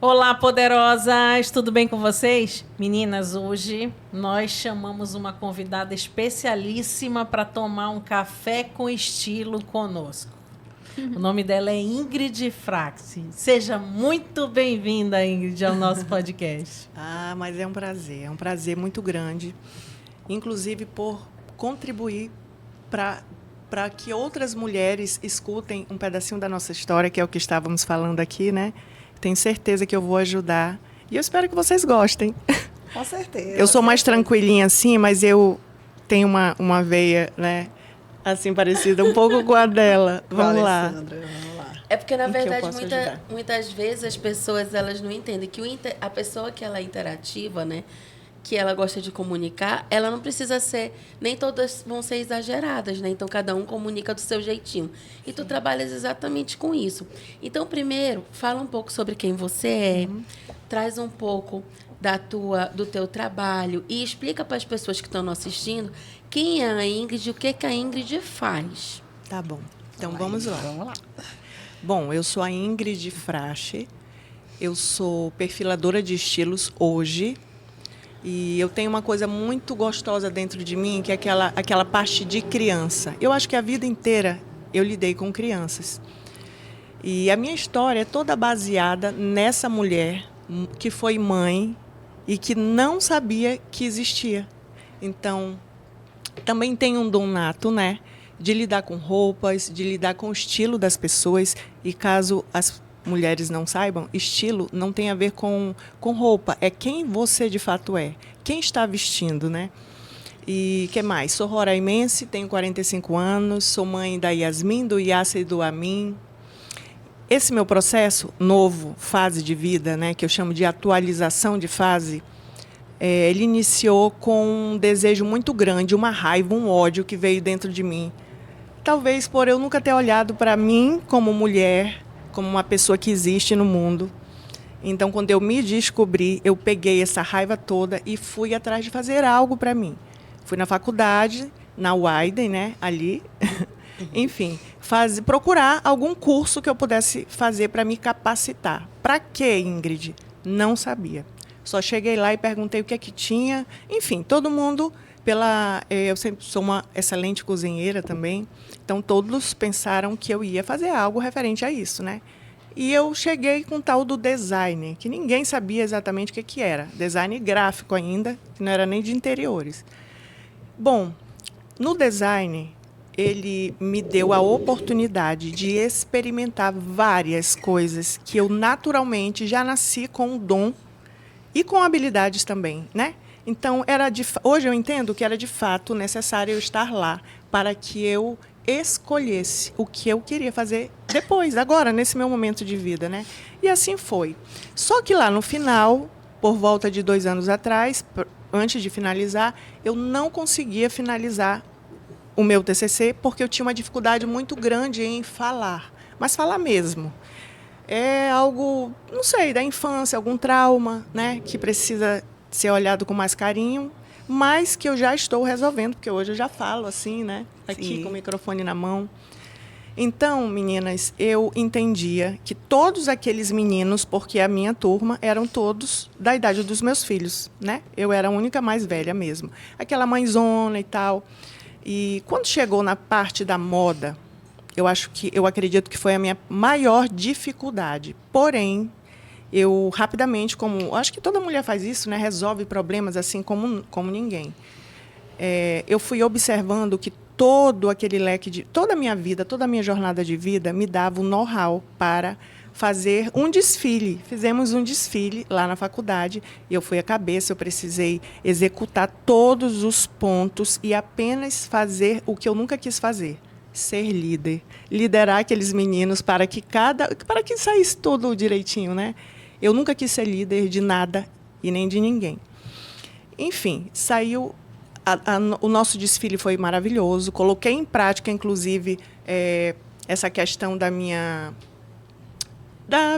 Olá, poderosas! Tudo bem com vocês? Meninas, hoje nós chamamos uma convidada especialíssima para tomar um café com estilo conosco. O nome dela é Ingrid Fraxi. Seja muito bem-vinda, Ingrid, ao nosso podcast. Mas é um prazer muito grande, inclusive por contribuir para que outras mulheres escutem um pedacinho da nossa história, que é o que estávamos falando aqui, né? Tenho certeza que eu vou ajudar. E eu espero que vocês gostem. Com certeza. Eu sou mais tranquilinha assim, mas eu tenho uma veia, né? Assim, parecida um pouco com a dela. Vamos lá. Vamos lá. É porque, na verdade, ajudar? muitas vezes as pessoas elas não entendem que a pessoa que ela é interativa, né? Que ela gosta de comunicar, ela não precisa ser... Nem todas vão ser exageradas, né? Então, cada um comunica do seu jeitinho. E tu trabalhas exatamente com isso. Então, primeiro, fala um pouco sobre quem você é, traz um pouco do teu trabalho e explica para as pessoas que estão nos assistindo quem é a Ingrid e o que a Ingrid faz. Tá bom. Então, vamos lá. Bom, eu sou a Ingrid Frache. Eu sou perfiladora de estilos hoje. E eu tenho uma coisa muito gostosa dentro de mim, que é aquela parte de criança. Eu acho que a vida inteira eu lidei com crianças. E a minha história é toda baseada nessa mulher que foi mãe e que não sabia que existia. Então, também tem um dom nato, né? De lidar com roupas, de lidar com o estilo das pessoas. E caso as mulheres não saibam, estilo não tem a ver com roupa, é quem você de fato é, quem está vestindo, né? E que mais? Sou roraimense, tenho 45 anos, sou mãe da Yasmin, do Yasser e do Amin. Esse meu processo novo, fase de vida, né, que eu chamo de atualização de fase, ele iniciou com um desejo muito grande, uma raiva, um ódio que veio dentro de mim. Talvez por eu nunca ter olhado para mim como mulher, como uma pessoa que existe no mundo. Então, quando eu me descobri, eu peguei essa raiva toda e fui atrás de fazer algo para mim. Fui na faculdade, na Widen, né, ali. Enfim, procurar algum curso que eu pudesse fazer para me capacitar. Para quê, Ingrid? Não sabia. Só cheguei lá e perguntei o que é que tinha. Enfim, todo mundo... eu sempre sou uma excelente cozinheira também, então todos pensaram que eu ia fazer algo referente a isso, né? E eu cheguei com o tal do design, que ninguém sabia exatamente o que era. Design gráfico ainda, que não era nem de interiores. Bom, no design, ele me deu a oportunidade de experimentar várias coisas que eu naturalmente já nasci com o dom e com habilidades também, né? Então, hoje eu entendo que era de fato necessário eu estar lá para que eu escolhesse o que eu queria fazer depois, agora, nesse meu momento de vida, né? E assim foi. Só que lá no final, por volta de 2 anos atrás, antes de finalizar, eu não conseguia finalizar o meu TCC porque eu tinha uma dificuldade muito grande em falar, mas falar mesmo. É algo, não sei, da infância, algum trauma, né, que precisa ser olhado com mais carinho, mas que eu já estou resolvendo, porque hoje eu já falo assim, né? Aqui Sim. com o microfone na mão. Então, meninas, eu entendia que todos aqueles meninos, porque a minha turma eram todos da idade dos meus filhos, né? Eu era a única mais velha mesmo. Aquela mãezona e tal. E quando chegou na parte da moda, eu acredito que foi a minha maior dificuldade. Porém, eu rapidamente, acho que toda mulher faz isso, né? Resolve problemas assim como ninguém. Eu fui observando que todo aquele leque toda a minha vida, toda a minha jornada de vida me dava o know-how para fazer um desfile. Fizemos um desfile lá na faculdade. Eu fui a cabeça, eu precisei executar todos os pontos e apenas fazer o que eu nunca quis fazer. Ser líder. Liderar aqueles meninos para que saísse tudo direitinho, né? Eu nunca quis ser líder de nada e nem de ninguém. Enfim, saiu. O nosso desfile foi maravilhoso. Coloquei em prática, inclusive, essa questão da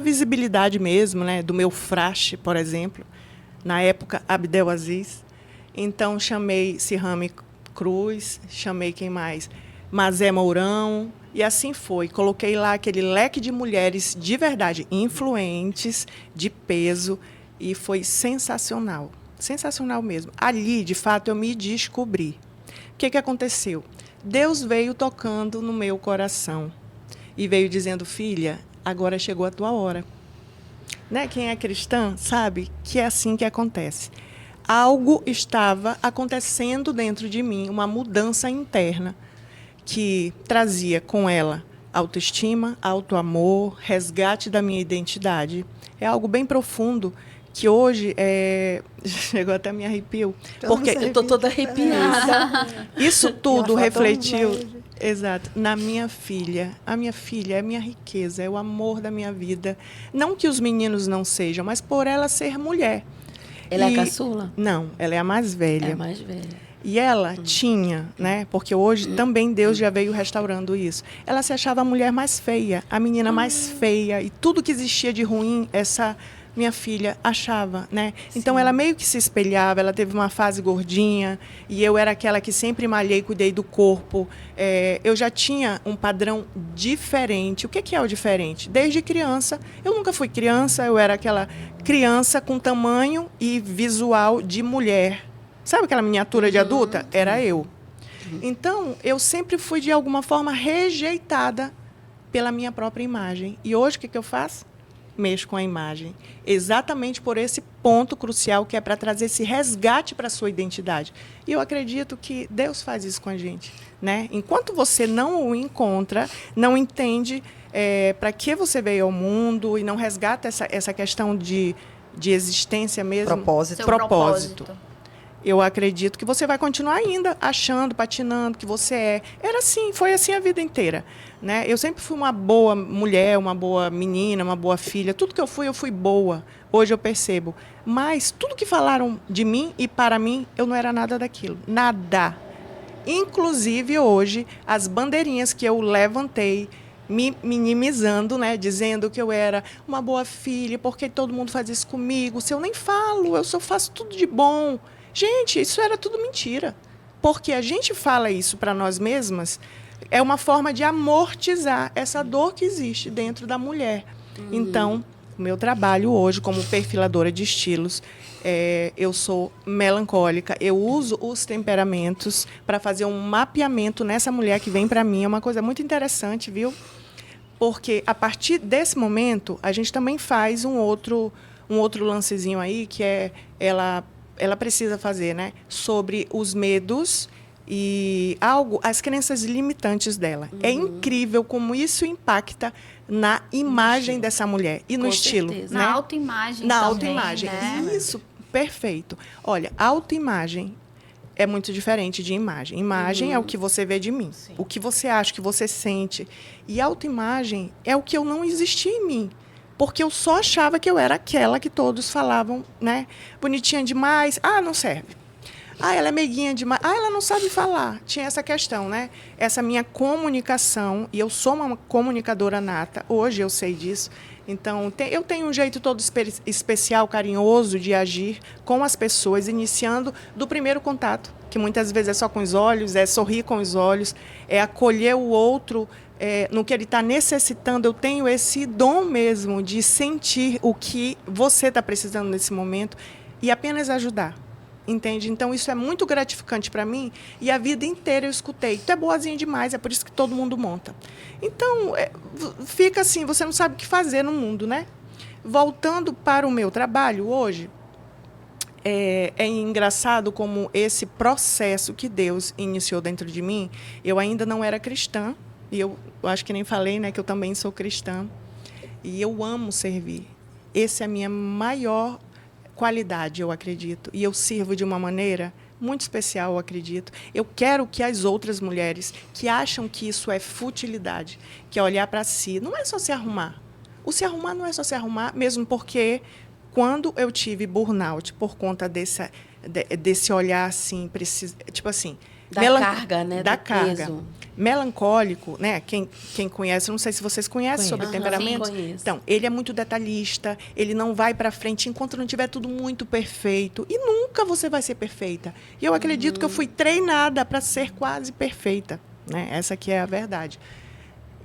visibilidade mesmo, né? Do meu frache, por exemplo. Na época, Abdelaziz. Então, chamei Sirrame Cruz, chamei quem mais? Mazé Mourão, E assim foi. Coloquei lá aquele leque de mulheres de verdade, influentes, de peso, e foi sensacional. Sensacional mesmo. Ali, de fato, eu me descobri. O que aconteceu? Deus veio tocando no meu coração e veio dizendo: filha, agora chegou a tua hora. Né? Quem é cristã sabe que é assim que acontece. Algo estava acontecendo dentro de mim, uma mudança interna, que trazia com ela autoestima, autoamor, resgate da minha identidade. É algo bem profundo que hoje chegou até me arrepio, porque eu estou toda arrepiada. Isso tudo refletiu, exato, na minha filha. A minha filha é minha riqueza, é o amor da minha vida. Não que os meninos não sejam, mas por ela ser mulher. Ela é a caçula? Não, ela é a mais velha. É a mais velha. E ela tinha, né? Porque hoje também Deus já veio restaurando isso. Ela se achava a mulher mais feia, a menina mais feia, e tudo que existia de ruim, essa minha filha achava, né? Então ela meio que se espelhava. Ela teve uma fase gordinha e eu era aquela que sempre malhei, cuidei do corpo. Eu já tinha um padrão diferente. O que é o diferente? Desde criança, eu nunca fui criança. Eu era aquela criança com tamanho e visual de mulher. Sabe aquela miniatura de adulta? Era eu. Então, eu sempre fui, de alguma forma, rejeitada pela minha própria imagem. E hoje, o que eu faço? Mexo com a imagem. Exatamente por esse ponto crucial, que é para trazer esse resgate para a sua identidade. E eu acredito que Deus faz isso com a gente. Né? Enquanto você não o encontra, não entende para que você veio ao mundo e não resgata essa questão de existência mesmo. Propósito. Eu acredito que você vai continuar ainda achando, patinando, que você é. Era assim, foi assim a vida inteira. Né? Eu sempre fui uma boa mulher, uma boa menina, uma boa filha. Tudo que eu fui boa. Hoje eu percebo. Mas tudo que falaram de mim e para mim, eu não era nada daquilo. Nada. Inclusive, hoje, as bandeirinhas que eu levantei, me minimizando, né? Dizendo que eu era uma boa filha, porque todo mundo faz isso comigo. Se eu nem falo, eu só faço tudo de bom. Gente, isso era tudo mentira. Porque a gente fala isso para nós mesmas, é uma forma de amortizar essa dor que existe dentro da mulher. Então, o meu trabalho hoje como perfiladora de estilos, eu sou melancólica, eu uso os temperamentos para fazer um mapeamento nessa mulher que vem para mim. É uma coisa muito interessante, viu? Porque, a partir desse momento, a gente também faz um outro lancezinho aí, que é ela precisa fazer, né, sobre os medos e as crenças limitantes dela. É incrível como isso impacta na imagem dessa mulher e no estilo. Certeza. Na autoimagem Na também, autoimagem. né? Isso, perfeito. Olha, autoimagem é muito diferente de imagem. Imagem é o que você vê de mim, o que você acha, o que você sente. E autoimagem é o que eu não existia em mim. Porque eu só achava que eu era aquela que todos falavam, né? Bonitinha demais. Ah, não serve. Ah, ela é meiguinha demais. Ah, ela não sabe falar. Tinha essa questão, né? Essa minha comunicação, e eu sou uma comunicadora nata, hoje eu sei disso. Então, eu tenho um jeito todo especial, carinhoso de agir com as pessoas, iniciando do primeiro contato, que muitas vezes é só com os olhos, é sorrir com os olhos, é acolher o outro no que ele está necessitando. Eu tenho esse dom mesmo de sentir o que você está precisando nesse momento e apenas ajudar. Entende? Então, isso é muito gratificante para mim, e a vida inteira eu escutei: tu é boazinha demais, é por isso que todo mundo monta. Então, fica assim, você não sabe o que fazer no mundo, né? Voltando para o meu trabalho hoje, é engraçado como esse processo que Deus iniciou dentro de mim. Eu ainda não era cristã, e eu acho que nem falei, né, que eu também sou cristã, e eu amo servir. Essa é a minha maior qualidade, eu acredito. E eu sirvo de uma maneira muito especial, eu acredito. Eu quero que as outras mulheres que acham que isso é futilidade, que é olhar para si, não é só se arrumar. O se arrumar não é só se arrumar, mesmo porque quando eu tive burnout por conta desse olhar assim, tipo assim, carga, né? Da do carga. peso. Melancólico, né? Quem conhece, não sei se vocês conhecem sobre temperamento. Sim, conheço. Então, ele é muito detalhista, ele não vai para frente enquanto não tiver tudo muito perfeito. E nunca você vai ser perfeita. E eu acredito que eu fui treinada para ser quase perfeita, né? Essa que é a verdade.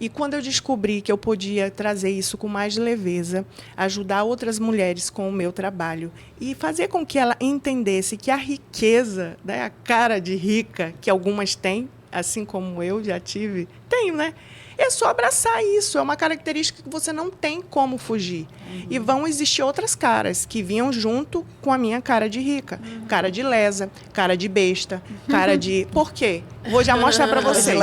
E quando eu descobri que eu podia trazer isso com mais leveza, ajudar outras mulheres com o meu trabalho e fazer com que ela entendesse que a riqueza, né, a cara de rica que algumas têm, assim como eu já tive, tenho, né? É só abraçar isso, é uma característica que você não tem como fugir. E vão existir outras caras que vinham junto com a minha cara de rica. Cara de lesa, cara de besta, cara de... Por quê? Vou já mostrar para vocês.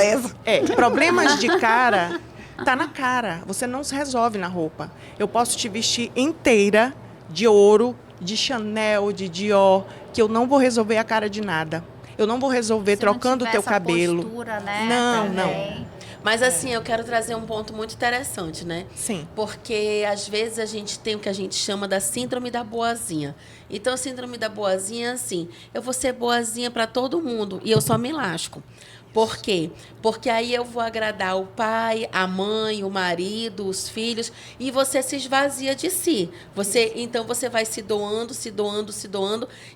Problemas de cara, tá na cara. Você não se resolve na roupa. Eu posso te vestir inteira de ouro, de Chanel, de Dior, que eu não vou resolver a cara de nada. Eu não vou resolver trocando o teu cabelo. Postura, né, não, também. não. Mas assim, eu quero trazer um ponto muito interessante, né? Sim. Porque às vezes a gente tem o que a gente chama da síndrome da boazinha. Então, a síndrome da boazinha é assim, eu vou ser boazinha para todo mundo e eu só me lasco. Por quê? Porque aí eu vou agradar o pai, a mãe, o marido, os filhos, e você se esvazia de si. Então você vai se doando,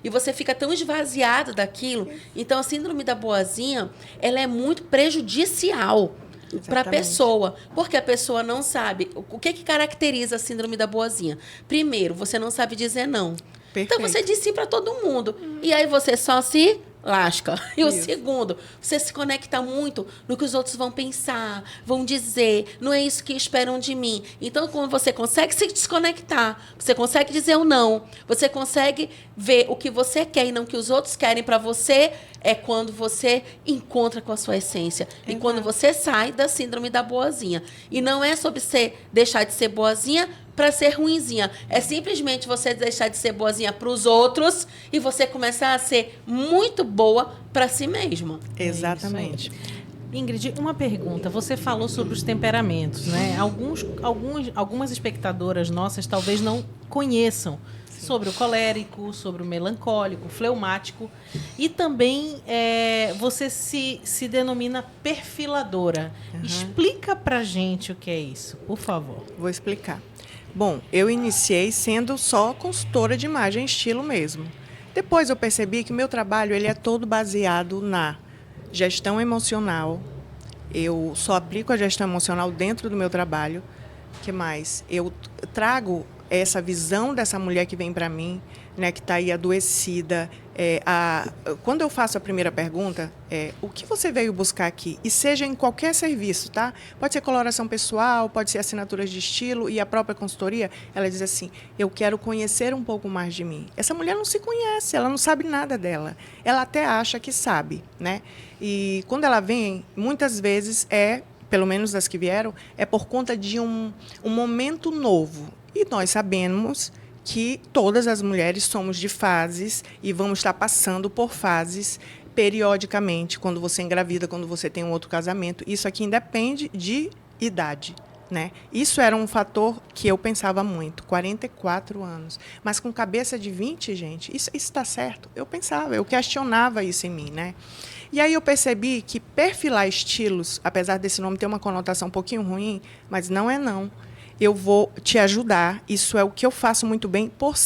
e você fica tão esvaziado daquilo. Então a síndrome da boazinha, ela é muito prejudicial para a pessoa, porque a pessoa não sabe. O que caracteriza a síndrome da boazinha? Primeiro, você não sabe dizer não. Perfeito. Então você diz sim para todo mundo. E aí você só se lasca. E o segundo, você se conecta muito no que os outros vão pensar, vão dizer, não é isso que esperam de mim. Então, quando você consegue se desconectar, você consegue dizer o não, você consegue ver o que você quer e não o que os outros querem para você, é quando você encontra com a sua essência. E quando você sai da síndrome da boazinha. E não é sobre deixar de ser boazinha para ser ruinzinha. É simplesmente você deixar de ser boazinha para os outros e você começar a ser muito boa para si mesma. Exatamente. Ingrid, uma pergunta. Você falou sobre os temperamentos, né? Algumas espectadoras nossas talvez não conheçam sobre o colérico, sobre o melancólico, fleumático. E também você se denomina perfiladora. Explica pra gente o que é isso, por favor. Vou explicar. Bom, eu iniciei sendo só consultora de imagem estilo mesmo. Depois eu percebi que o meu trabalho ele é todo baseado na gestão emocional. Eu só aplico a gestão emocional dentro do meu trabalho. O que mais? Eu trago essa visão dessa mulher que vem para mim, né, que está aí adoecida. Quando eu faço a primeira pergunta, o que você veio buscar aqui? E seja em qualquer serviço, tá? Pode ser coloração pessoal, pode ser assinaturas de estilo, e a própria consultoria, ela diz assim, eu quero conhecer um pouco mais de mim. Essa mulher não se conhece, ela não sabe nada dela. Ela até acha que sabe, né? E quando ela vem, muitas vezes pelo menos das que vieram, é por conta de um momento novo. E nós sabemos que todas as mulheres somos de fases e vamos estar passando por fases periodicamente, quando você engravida, quando você tem um outro casamento. Isso aqui independe de idade, né? Isso era um fator que eu pensava muito, 44 anos. Mas com cabeça de 20, gente, isso está certo? Eu pensava, eu questionava isso em mim, né? E aí eu percebi que perfilar estilos, apesar desse nome ter uma conotação um pouquinho ruim, mas não é não. Eu vou te ajudar, isso é o que eu faço muito bem, por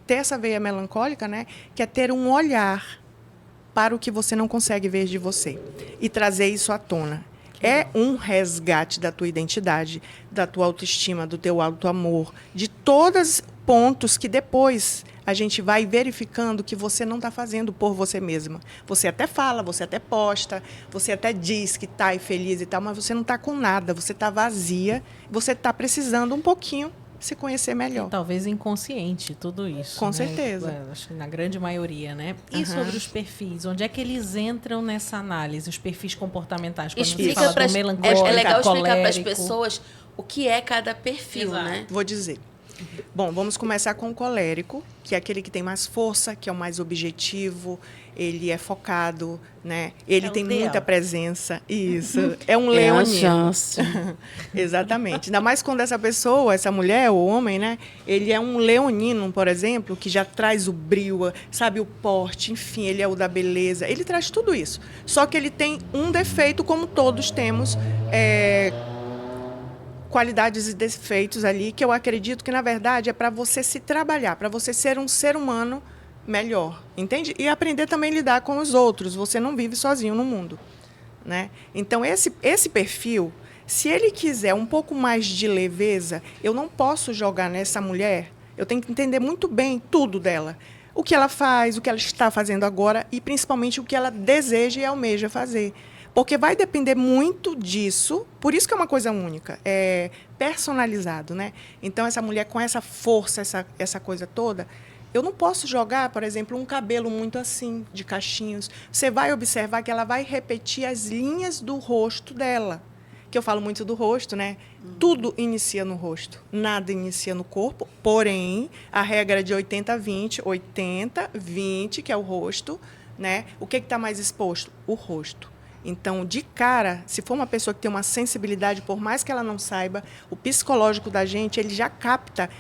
ter essa veia melancólica, né? Que é ter um olhar para o que você não consegue ver de você e trazer isso à tona. É um resgate da tua identidade, da tua autoestima, do teu auto-amor, de todos os pontos que depois a gente vai verificando que você não está fazendo por você mesma. Você até fala, você até posta, você até diz que está feliz e tal, mas você não está com nada, você está vazia, você está precisando um pouquinho se conhecer melhor. E talvez inconsciente, tudo isso. Com né? certeza. Acho que na grande maioria, né? E sobre os perfis, onde é que eles entram nessa análise, os perfis comportamentais? Quando você fala do melancólico, é legal explicar para as colérico. pessoas o que é cada perfil, Exato. né? Vou dizer. Bom, vamos começar com o colérico, que é aquele que tem mais força, que é o mais objetivo, ele é focado, né? Ele tem muita presença. Isso. É um leonino. Exatamente. Ainda mais quando essa pessoa, essa mulher, o homem, né? Ele é um leonino, por exemplo, que já traz o brio, sabe, o porte, enfim, ele é o da beleza. Ele traz tudo isso. Só que ele tem um defeito, como todos temos, qualidades e defeitos ali, que eu acredito que, na verdade, é para você se trabalhar, para você ser um ser humano melhor, entende? E aprender também a lidar com os outros. Você não vive sozinho no mundo, né? Então, esse perfil, Se ele quiser um pouco mais de leveza, eu não posso jogar nessa mulher. Eu tenho que entender muito bem tudo dela. O que ela faz, o que ela está fazendo agora e, principalmente, o que ela deseja e almeja fazer. Porque vai depender muito disso, por isso que é uma coisa única, é personalizado, né? Então, essa mulher com essa força, essa coisa toda, eu não posso jogar, por exemplo, um cabelo muito assim, de cachinhos. Você vai observar que ela vai repetir as linhas do rosto dela. Que eu falo muito do rosto, né? Tudo inicia no rosto, nada inicia no corpo, porém, a regra é de 80-20, 80-20, que é o rosto, né? O que está mais exposto? O rosto. Então, de cara, se for uma pessoa que tem uma sensibilidade, por mais que ela não saiba, o psicológico da gente, ele já capta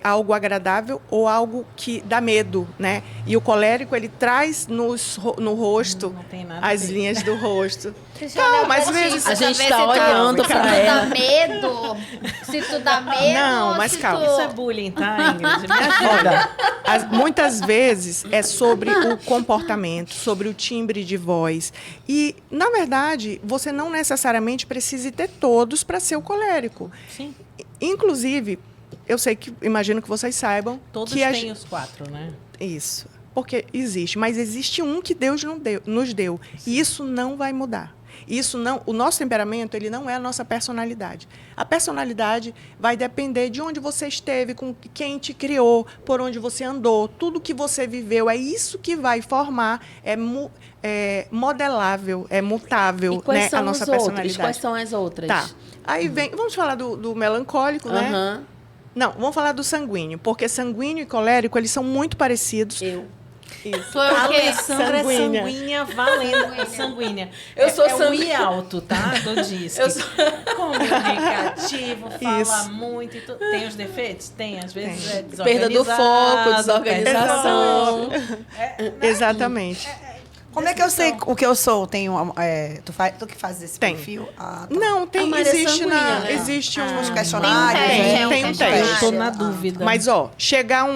algo agradável ou algo que dá medo, né? E o colérico, ele traz no rosto as linhas do rosto. Calma, às vezes a gente está olhando para ela. Se tu dá medo, se tu dá medo... Não, mas calma. Isso é bullying, tá, Ingrid? Me ajuda. Muitas vezes é sobre o comportamento, sobre o timbre de voz. E, na verdade, você não necessariamente precisa ter todos para ser o colérico. Sim. Inclusive, eu sei que, imagino que vocês saibam... Todos que têm os 4, né? Isso. Porque existe. Mas existe um que Deus nos deu. E isso não vai mudar. Isso não, o nosso temperamento, ele não é a nossa personalidade. A personalidade vai depender de onde você esteve, com quem te criou, por onde você andou, tudo que você viveu. É isso que vai formar, é modelável, é mutável, e quais né, são a nossa os outros? personalidade. Quais são as outras? Tá. Aí vamos falar do melancólico, né? Não, vamos falar do sanguíneo, porque sanguíneo e colérico, eles são muito parecidos. Isso. Sou eu A o quê? Alessandra é Sanguínea. sanguínea, valendo sanguínea. Eu sou o I alto, tá? Do disco. Eu sou... Comunicativo, fala Isso. muito e tudo. Tem os defeitos? Tem, às vezes é desorganizado. Perda do foco, desorganização. Exatamente. Como é que eu sei o que eu sou? Tu que faz esse Tem. perfil? Ah, tá. Não, A Maria existe sanguínea, né? existe Uns um questionários. tem um teste. Eu tô na dúvida. Mas, chegar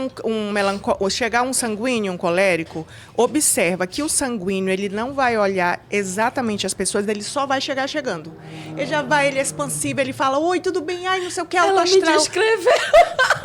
chegar um sanguíneo, um colérico, observa que o sanguíneo, ele não vai olhar exatamente as pessoas, ele só vai chegar chegando. Ele é expansivo, ele fala, oi, tudo bem? Ai, não sei o que, alto Ela me astral. descreveu.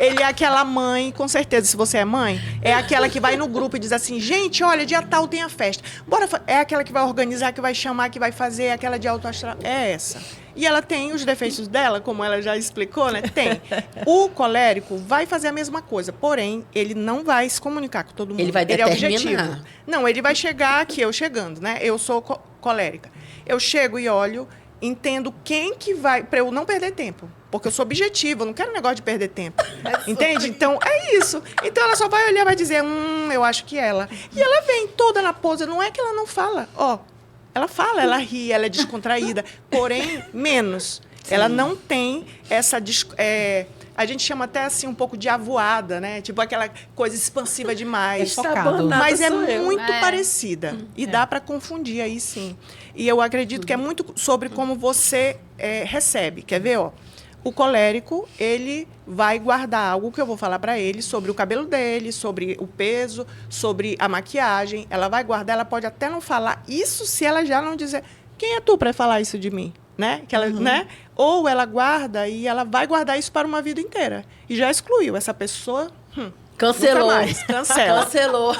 Ele é aquela mãe, com certeza, se você é mãe, é aquela que vai no grupo e diz assim, gente, olha, dia tal tem a festa. É aquela que vai organizar, que vai chamar, que vai fazer, é aquela de alto astral. É essa. E ela tem os defeitos dela, como ela já explicou, né? Tem. O colérico vai fazer a mesma coisa, porém, ele não vai se comunicar com todo mundo. Ele vai determinar. É objetivo. Não, ele vai chegar aqui, eu chegando, né? Eu sou colérica. Eu chego e olho, entendo quem que vai, para eu não perder tempo. Porque eu sou objetiva, eu não quero negócio de perder tempo. Entende? Então, é isso. Então, ela só vai olhar e vai dizer, eu acho que ela. E ela vem toda na pose, não é que ela não fala. Ela fala, ela ri, ela é descontraída, porém, menos. Sim. Ela não tem essa... a gente chama até assim um pouco de avoada, né? Tipo aquela coisa expansiva demais. Focado. Mas é muito parecida. E dá para confundir aí, sim. E eu acredito que é muito sobre como você recebe. Quer ver, O colérico, ele vai guardar algo que eu vou falar para ele sobre o cabelo dele, sobre o peso, sobre a maquiagem. Ela vai guardar, ela pode até não falar isso se ela já não dizer quem é tu para falar isso de mim, né? Que ela, né? Ou ela guarda e ela vai guardar isso para uma vida inteira. E já excluiu essa pessoa. Cancelou. Nunca mais, cancela. Cancelou.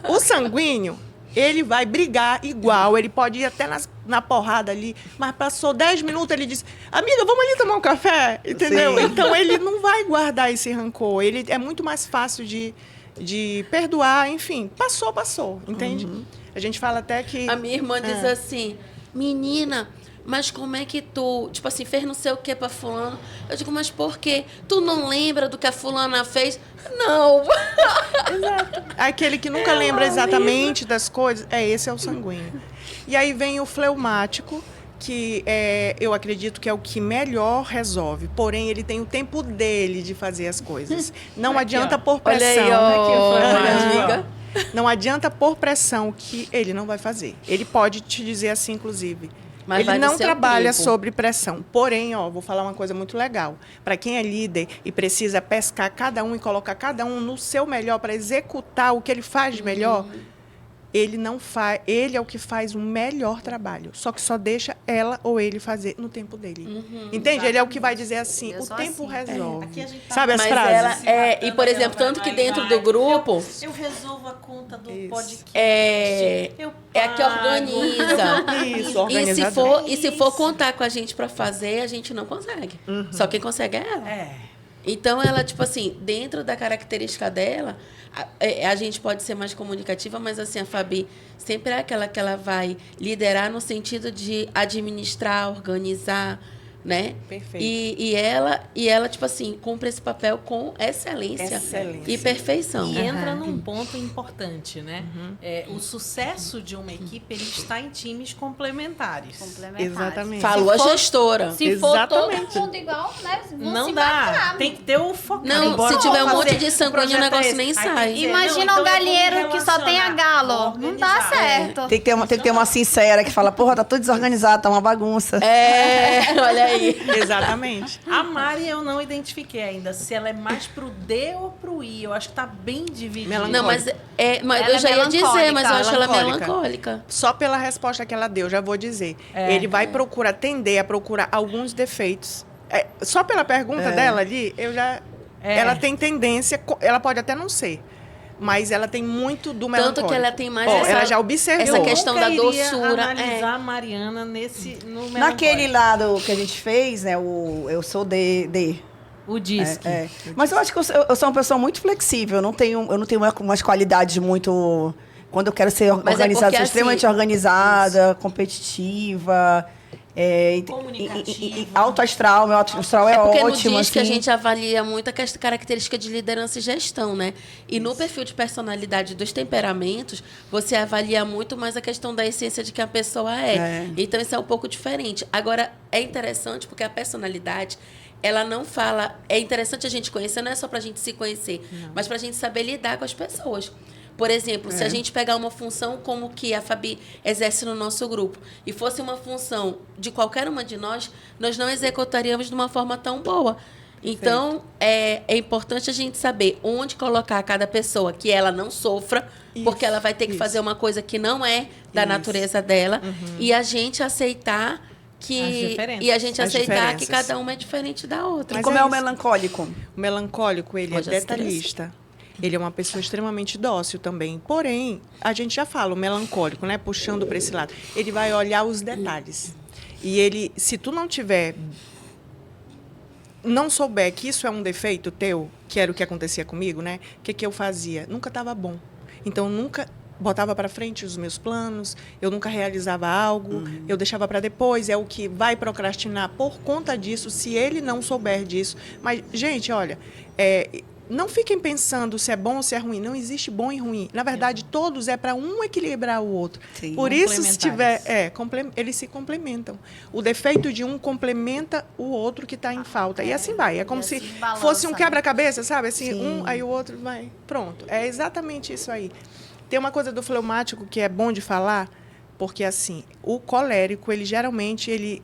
O sanguíneo, ele vai brigar igual, ele pode ir até na porrada ali, mas passou 10 minutos, ele diz, amiga, vamos ali tomar um café, entendeu? Sim. Então, ele não vai guardar esse rancor, ele é muito mais fácil de perdoar, enfim, passou, entende? A gente fala até que... A minha irmã diz assim, menina, mas como é que tu, tipo assim, fez não sei o que pra fulano? Eu digo, mas por quê? Tu não lembra do que a fulana fez? Não. Exato. Aquele que nunca lembra exatamente das coisas, esse é o sanguíneo. E aí vem o fleumático, que eu acredito que é o que melhor resolve. Porém, ele tem o tempo dele de fazer as coisas. Não adianta pôr pressão. Olha aí, Não adianta pôr pressão que ele não vai fazer. Ele pode te dizer assim, inclusive. Mas ele não seu trabalha tempo. sobre pressão. Porém, vou falar uma coisa muito legal. Para quem é líder e precisa pescar cada um e colocar cada um no seu melhor para executar o que ele faz de melhor, ele não faz, ele é o que faz o melhor trabalho, só que só deixa ela ou ele fazer no tempo dele. Entende? Ele é o que vai dizer assim, Eu o sou tempo assim. resolve. Aqui a gente tá Sabe as Mas frases? ela e Bacana, por exemplo, ela tanto vai, que dentro vai. do grupo Eu resolvo a conta do Isso. podcast. é a que pago. organiza. Isso, E se organizador. for contar com a gente para fazer, a gente não consegue. Só quem consegue é ela. É. Então, ela, tipo assim, dentro da característica dela, a gente pode ser mais comunicativa, mas, assim, a Fabi sempre é aquela que ela vai liderar no sentido de administrar, organizar, né? Perfeito. E ela, tipo assim, cumpre esse papel com excelência, Excelência. e perfeição. E entra num ponto importante, né? O sucesso de uma equipe ele está em times complementares. Complementares. Exatamente. Falou a gestora. Se for Exatamente. todo mundo igual, né? Vão Não se dá. matar. Tem que ter o foco. Não, Embora se tiver eu um vou monte fazer de sanguíneo, projeto o negócio esse. nem Aí sai. tem que dizer, Imagina não, então um eu vou me galinheiro que só tem a relacionar, galo. Não dá organizar. certo. Tem que ter uma sincera que fala, porra, tá tudo desorganizado, tá uma bagunça. Olha aí. Exatamente. A Mari eu não identifiquei ainda se ela é mais pro D ou pro I. Eu acho que tá bem dividida. Não, mas Ela eu é já ia dizer, mas eu acho ela melancólica. melancólica. Só pela resposta que ela deu, já vou dizer. Ele vai tender a procurar alguns defeitos. Só pela pergunta dela ali, eu já... Ela tem tendência, ela pode até não ser, mas ela tem muito do melancólico. Tanto que ela tem mais ela já observou. essa questão da nunca iria doçura. analisar a Mariana no melancólico. Naquele lado que a gente fez, né, eu sou D. O disque. Mas eu acho que eu sou uma pessoa muito flexível. Eu não tenho umas qualidades muito... Quando eu quero ser Mas é organizada, porque, sou extremamente assim, organizada, competitiva. Comunicativa. Alto astral, meu alto astral é Porque ótimo. no DISC a assim. gente avalia muito a característica de liderança e gestão, né? E no perfil de personalidade dos temperamentos, você avalia muito mais a questão da essência de que a pessoa é. Então, isso é um pouco diferente. Agora, é interessante porque a personalidade, ela não fala... É interessante a gente conhecer, não é só para a gente se conhecer, mas para a gente saber lidar com as pessoas. Por exemplo, se a gente pegar uma função como que a Fabi exerce no nosso grupo e fosse uma função de qualquer uma de nós não executaríamos de uma forma tão boa. Então, é importante a gente saber onde colocar cada pessoa, que ela não sofra, porque ela vai ter que fazer uma coisa que não é da natureza dela, e a gente aceitar que diferenças. cada uma é diferente da outra. E Mas como é é o isso. melancólico? O melancólico, ele Pode é as crianças. detalhista. Ele é uma pessoa extremamente dócil também. Porém, a gente já fala, o melancólico, né? Puxando para esse lado. Ele vai olhar os detalhes. E ele, se tu não souber que isso é um defeito teu, que era o que acontecia comigo, né? O que eu fazia? Nunca estava bom. Então, nunca botava para frente os meus planos, eu nunca realizava algo, eu deixava para depois, é o que vai procrastinar por conta disso, se ele não souber disso. Mas, gente, olha, não fiquem pensando se é bom ou se é ruim. Não existe bom e ruim. Na verdade, todos é para um equilibrar o outro. Sim. Por isso, se tiver... eles se complementam. O defeito de um complementa o outro que está em falta. E assim vai. É como se balança, fosse um né? quebra-cabeça, sabe? Assim, Sim. aí o outro vai... Pronto. É exatamente isso aí. Tem uma coisa do fleumático que é bom de falar, porque, assim, o colérico, ele geralmente, ele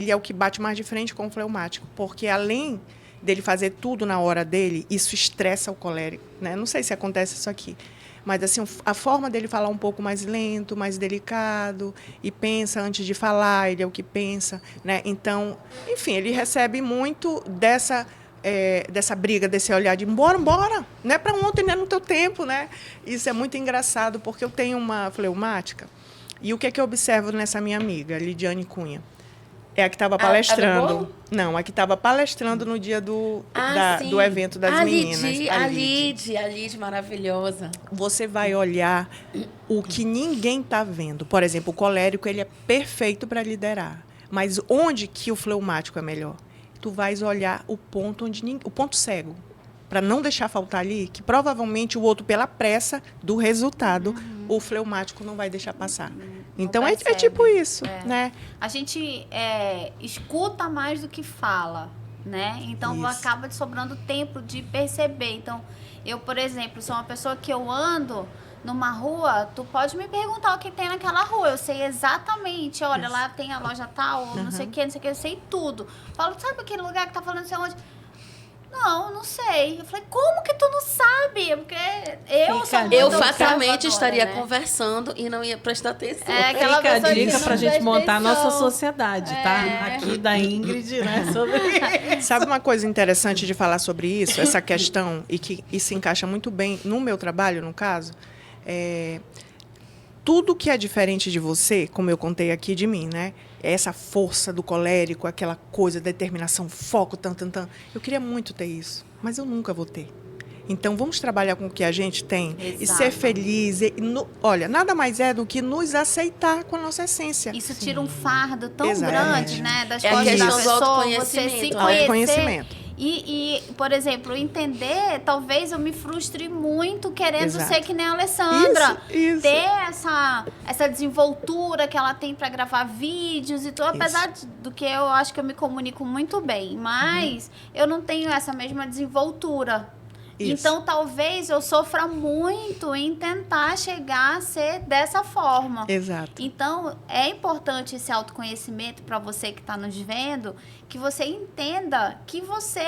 é o que bate mais de frente com o fleumático. Porque, além dele fazer tudo na hora dele, isso estressa o colérico, né? Não sei se acontece isso aqui, mas assim, a forma dele falar um pouco mais lento, mais delicado, e pensa antes de falar, ele é o que pensa, né? Então, enfim, ele recebe muito dessa briga, desse olhar de bora, não é para ontem, não é no teu tempo, né? Isso é muito engraçado, porque eu tenho uma fleumática, e o que é que eu observo nessa minha amiga, Lidiane Cunha? É a que estava palestrando. Não, a que estava palestrando no dia do evento das meninas. A Lid, maravilhosa. Você vai olhar o que ninguém está vendo. Por exemplo, o colérico, ele é perfeito para liderar. Mas onde que o fleumático é melhor? Tu vais olhar o ponto o ponto cego, para não deixar faltar ali, que provavelmente o outro, pela pressa do resultado, o fleumático não vai deixar passar. Então, é tipo isso, né? A gente escuta mais do que fala, né? Então, Isso. acaba sobrando tempo de perceber. Então, eu, por exemplo, sou uma pessoa que eu ando numa rua, tu pode me perguntar o que tem naquela rua. Eu sei exatamente. Olha, lá tem a loja tal, não sei o que, eu sei tudo. Falo, sabe aquele lugar que tá falando, não sei onde? Não sei. Eu falei, como que tu não sabe? Porque eu sou muito Eu fatalmente observadora, estaria né? conversando e não ia prestar atenção. É aquela Fica a pessoa que dica não pra gente presta montar a nossa atenção. sociedade, tá? Aqui da Ingrid, né? Sobre... Sabe uma coisa interessante de falar sobre isso, essa questão, e que isso encaixa muito bem no meu trabalho, no caso? Tudo que é diferente de você, como eu contei aqui de mim, né? Essa força do colérico, aquela coisa, determinação, foco, eu queria muito ter isso, mas eu nunca vou ter. Então, vamos trabalhar com o que a gente tem e ser feliz. Olha, nada mais é do que nos aceitar com a nossa essência. Isso tira um fardo tão Exatamente. grande, né? Das É a costas da questão do pessoa, autoconhecimento. você se Autoconhecimento. conhecer. E, por exemplo, entender, talvez eu me frustre muito querendo Exato. ser que nem a Alessandra. Isso. Ter essa desenvoltura que ela tem para gravar vídeos e tudo. Apesar do que eu acho que eu me comunico muito bem. Mas eu não tenho essa mesma desenvoltura. Isso. Então, talvez eu sofra muito em tentar chegar a ser dessa forma. Exato. Então, é importante esse autoconhecimento para você que está nos vendo, que você entenda que você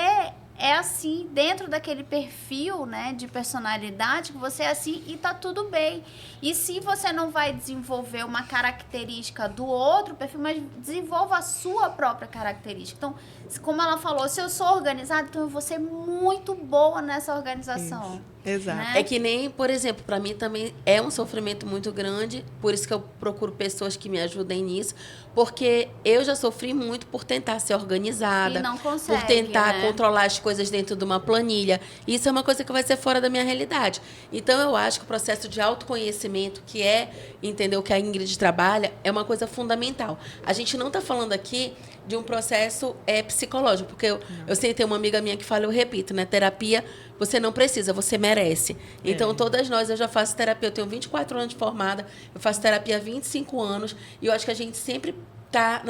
é assim, dentro daquele perfil, né, de personalidade, que você é assim e tá tudo bem. E se você não vai desenvolver uma característica do outro perfil, mas desenvolva a sua própria característica. Então, como ela falou, se eu sou organizada, então eu vou ser muito boa nessa organização. Exato. Né? É que nem, por exemplo, para mim também é um sofrimento muito grande, por isso que eu procuro pessoas que me ajudem nisso, porque eu já sofri muito por tentar ser organizada, E não consegue, por tentar né? controlar as coisas dentro de uma planilha. Isso é uma coisa que vai ser fora da minha realidade. Então, eu acho que o processo de autoconhecimento, que é entender o que a Ingrid trabalha, é uma coisa fundamental. A gente não está falando aqui de um processo psicológico, porque eu sempre tenho uma amiga minha que fala, eu repito, né? Terapia, você não precisa, você merece. Então, todas nós, eu já faço terapia, eu tenho 24 anos de formada, eu faço terapia há 25 anos, e eu acho que a gente sempre está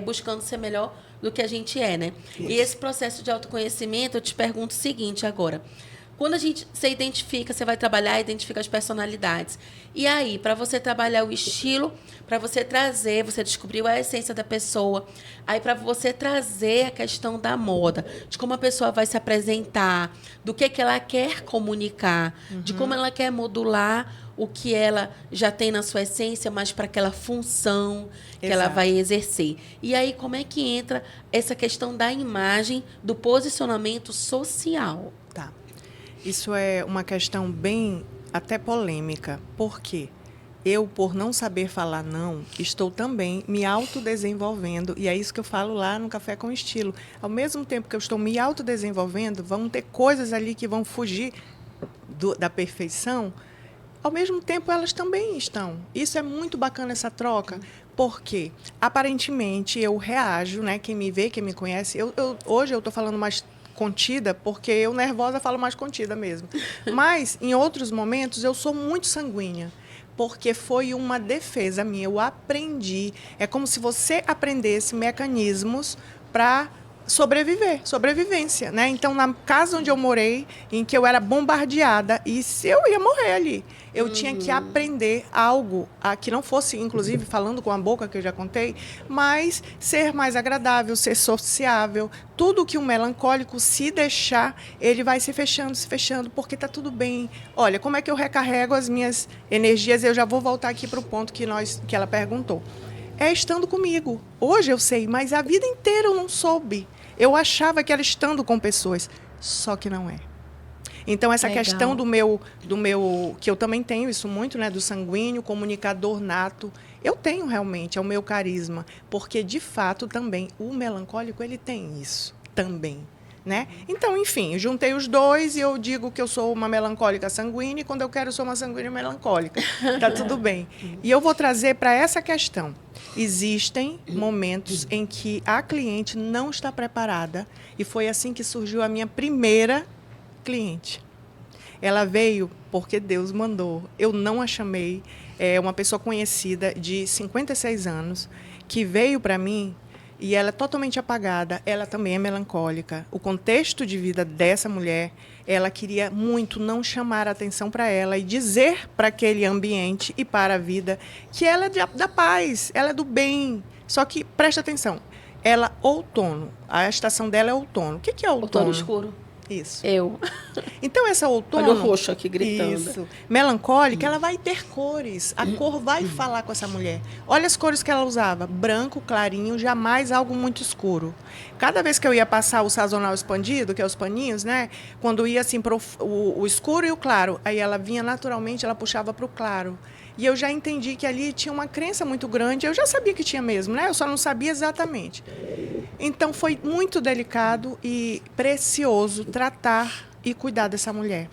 buscando ser melhor do que a gente é, né? Isso. E esse processo de autoconhecimento, eu te pergunto o seguinte agora. Quando você identifica, você vai trabalhar, identifica as personalidades. E aí, para você trabalhar o estilo, para você trazer, você descobriu a essência da pessoa. Aí, para você trazer a questão da moda, de como a pessoa vai se apresentar, do que ela quer comunicar, de como ela quer modular o que ela já tem na sua essência, mas para aquela função que ela Exato. vai exercer. E aí, como é que entra essa questão da imagem, do posicionamento social? Tá. Isso é uma questão bem até polêmica. Por quê? Eu, por não saber falar não, estou também me autodesenvolvendo. E é isso que eu falo lá no Café com Estilo. Ao mesmo tempo que eu estou me autodesenvolvendo, vão ter coisas ali que vão fugir da perfeição. Ao mesmo tempo, elas também estão. Isso é muito bacana, essa troca. Porque, aparentemente, eu reajo, né? Quem me vê, quem me conhece... Hoje eu estou falando mais contida, porque eu, nervosa, falo mais contida mesmo. Mas, em outros momentos, eu sou muito sanguínea. Porque foi uma defesa minha. Eu aprendi. É como se você aprendesse mecanismos para sobrevivência, né? Então, na casa onde eu morei, em que eu era bombardeada, e se eu ia morrer ali, eu tinha que aprender algo que não fosse, inclusive, falando com a boca, que eu já contei, mas ser mais agradável, ser sociável. Tudo que um melancólico, se deixar, ele vai se fechando, porque está tudo bem. Olha, como é que eu recarrego as minhas energias? Eu já vou voltar aqui para o ponto que ela perguntou. É estando comigo. Hoje eu sei, mas a vida inteira eu não soube. Eu achava que era estando com pessoas, só que não é. Então, essa Legal. questão do meu, que eu também tenho isso muito, né, do sanguíneo, comunicador nato, eu tenho realmente, é o meu carisma, porque, de fato, também, o melancólico, ele tem isso também. Né? Então, enfim, eu juntei os dois e eu digo que eu sou uma melancólica sanguínea e quando eu quero eu sou uma sanguínea melancólica. Tá tudo bem. E eu vou trazer para essa questão. Existem momentos em que a cliente não está preparada e foi assim que surgiu a minha primeira cliente. Ela veio porque Deus mandou. Eu não a chamei. É uma pessoa conhecida de 56 anos que veio para mim. E ela é totalmente apagada, ela também é melancólica. O contexto de vida dessa mulher, ela queria muito não chamar a atenção para ela e dizer para aquele ambiente e para a vida que ela é da paz, ela é do bem. Só que, presta atenção, ela outono, a estação dela é outono. O que é outono? Outono escuro. Isso. Eu. Então, essa outono... Olha o roxo aqui gritando. Isso. Melancólica, ela vai ter cores. A cor vai falar com essa mulher. Olha as cores que ela usava. Branco, clarinho, jamais algo muito escuro. Cada vez que eu ia passar o sazonal expandido, que é os paninhos, né? Quando ia assim para o escuro e o claro, aí ela vinha naturalmente, ela puxava para o claro. E eu já entendi que ali tinha uma crença muito grande. Eu já sabia que tinha mesmo, né? Eu só não sabia exatamente. Então, foi muito delicado e precioso tratar e cuidar dessa mulher.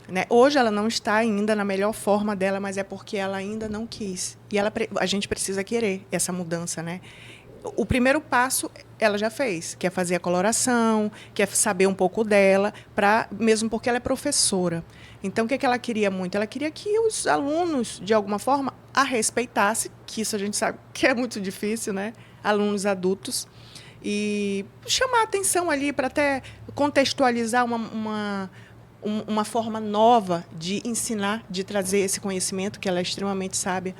Né? Hoje ela não está ainda na melhor forma dela, mas é porque ela ainda não quis. E a gente precisa querer essa mudança, né? O primeiro passo ela já fez, que é fazer a coloração, que é saber um pouco dela, mesmo porque ela é professora. Então, o que ela queria muito? Ela queria que os alunos, de alguma forma, a respeitassem, que isso a gente sabe que é muito difícil, né? Alunos adultos. E chamar a atenção ali para até contextualizar uma forma nova de ensinar, de trazer esse conhecimento, que ela é extremamente sábia.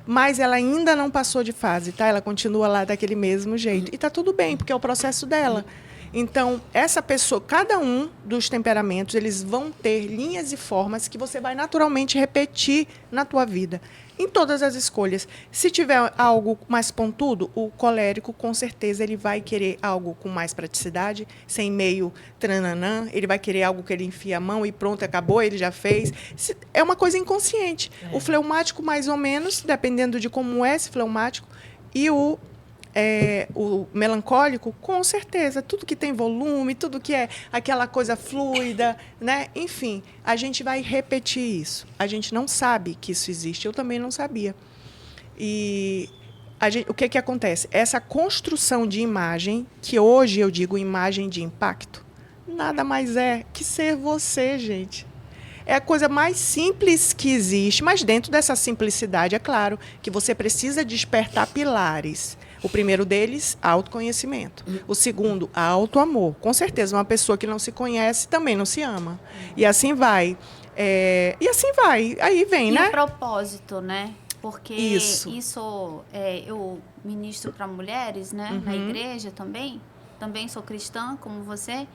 Mas ela ainda não passou de fase, tá? Ela continua lá daquele mesmo jeito. E está tudo bem, porque é o processo dela. Então, essa pessoa, cada um dos temperamentos, eles vão ter linhas e formas que você vai naturalmente repetir na tua vida, em todas as escolhas. Se tiver algo mais pontudo, o colérico, com certeza, ele vai querer algo com mais praticidade, sem meio trananã, ele vai querer algo que ele enfia a mão e pronto, acabou, ele já fez. É uma coisa inconsciente. O fleumático, mais ou menos, dependendo de como é esse fleumático, e o melancólico, com certeza, tudo que tem volume, tudo que é aquela coisa fluida, né? Enfim, a gente vai repetir isso. A gente não sabe que isso existe, eu também não sabia. E o que acontece? Essa construção de imagem, que hoje eu digo imagem de impacto, nada mais é que ser você, gente. É a coisa mais simples que existe, mas dentro dessa simplicidade, é claro, que você precisa despertar pilares. O primeiro deles, autoconhecimento. O segundo, autoamor. Com certeza, uma pessoa que não se conhece também não se ama. E assim vai. Aí vem, né? E o propósito, né? Porque isso eu ministro para mulheres, né? Na igreja também. Também sou cristã, como você.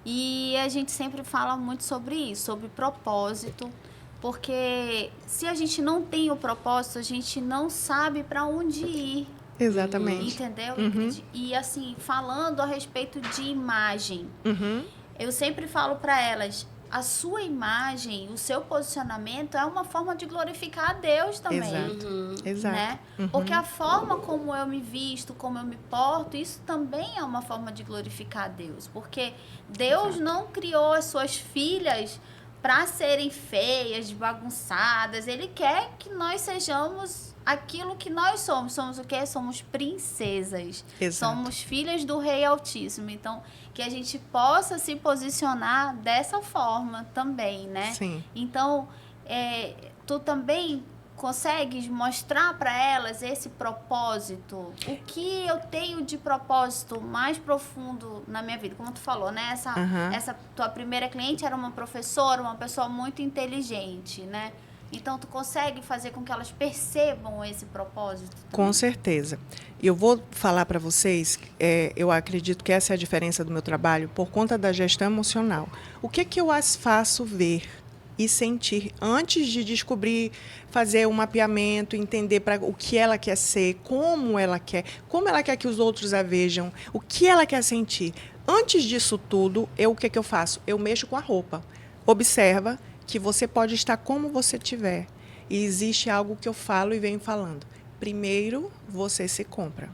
E a gente sempre fala muito sobre isso, sobre propósito. Porque se a gente não tem o propósito, a gente não sabe para onde ir. Exatamente. Entendeu? E assim, falando a respeito de imagem, eu sempre falo para elas, a sua imagem, o seu posicionamento é uma forma de glorificar a Deus também. Exato. Né? Porque a forma como eu me visto, como eu me porto, isso também é uma forma de glorificar a Deus. Porque Deus não criou as suas filhas para serem feias, bagunçadas. Ele quer que nós sejamos aquilo que nós somos. Somos o quê? Somos princesas. Exato. Somos filhas do Rei Altíssimo. Então, que a gente possa se posicionar dessa forma também, né? Sim. Então, tu também consegues mostrar para elas esse propósito? O que eu tenho de propósito mais profundo na minha vida? Como tu falou, né? Essa tua primeira cliente era uma professora, uma pessoa muito inteligente, né? Então, tu consegue fazer com que elas percebam esse propósito? Com certeza. E eu vou falar para vocês, eu acredito que essa é a diferença do meu trabalho, por conta da gestão emocional. O que eu as faço ver e sentir antes de descobrir, fazer um mapeamento, entender o que ela quer ser, como ela quer que os outros a vejam, o que ela quer sentir. Antes disso tudo, o que eu faço? Eu mexo com a roupa. Observa que você pode estar como você estiver. E existe algo que eu falo e venho falando. Primeiro, você se compra.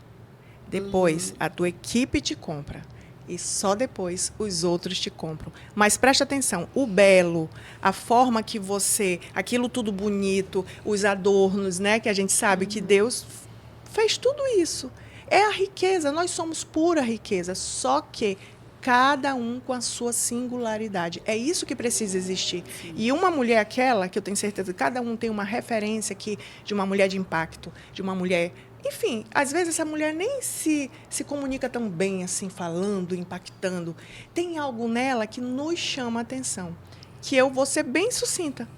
Depois, a tua equipe te compra. E só depois os outros te compram. Mas preste atenção, o belo, a forma que você... Aquilo tudo bonito, os adornos, né? Que a gente sabe que Deus fez tudo isso. É a riqueza, nós somos pura riqueza. Só que cada um com a sua singularidade. É isso que precisa existir. Sim. E uma mulher aquela, que eu tenho certeza que cada um tem uma referência aqui de uma mulher de impacto, de uma mulher... Enfim, às vezes essa mulher nem se comunica tão bem, assim, falando, impactando. Tem algo nela que nos chama a atenção, que eu vou ser bem sucinta.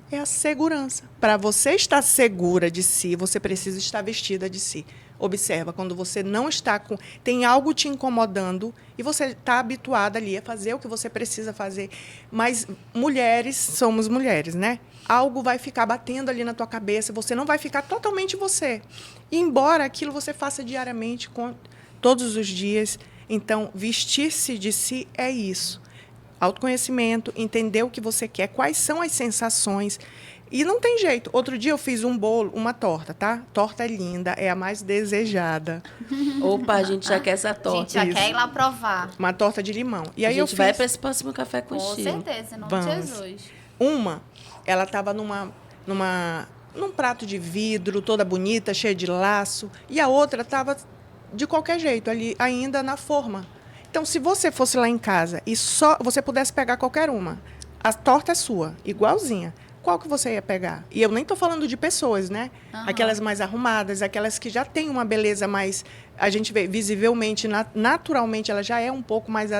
É a segurança. Para você estar segura de si, você precisa estar vestida de si. Observa, quando você não está com... Tem algo te incomodando e você está habituada ali a fazer o que você precisa fazer. Mas mulheres, somos mulheres, né? Algo vai ficar batendo ali na tua cabeça, você não vai ficar totalmente você. E embora aquilo você faça diariamente, todos os dias. Então, vestir-se de si é isso. Autoconhecimento, entender o que você quer, quais são as sensações. E não tem jeito. Outro dia eu fiz um bolo, uma torta, tá? Torta é linda, é a mais desejada. Opa, a gente já quer essa A torta. gente já quer ir lá provar. Uma torta de limão. E A aí gente vai para esse próximo café com Com estilo. certeza, em nome Vamos. de Jesus. Ela estava num prato de vidro, toda bonita, cheia de laço. E a outra estava de qualquer jeito, ali ainda na forma. Então, se você fosse lá em casa e só você pudesse pegar qualquer uma, a torta é sua, igualzinha. Qual que você ia pegar? E eu nem estou falando de pessoas, né? Aham. Aquelas mais arrumadas, aquelas que já têm uma beleza mais... A gente vê visivelmente, naturalmente, ela já é um pouco mais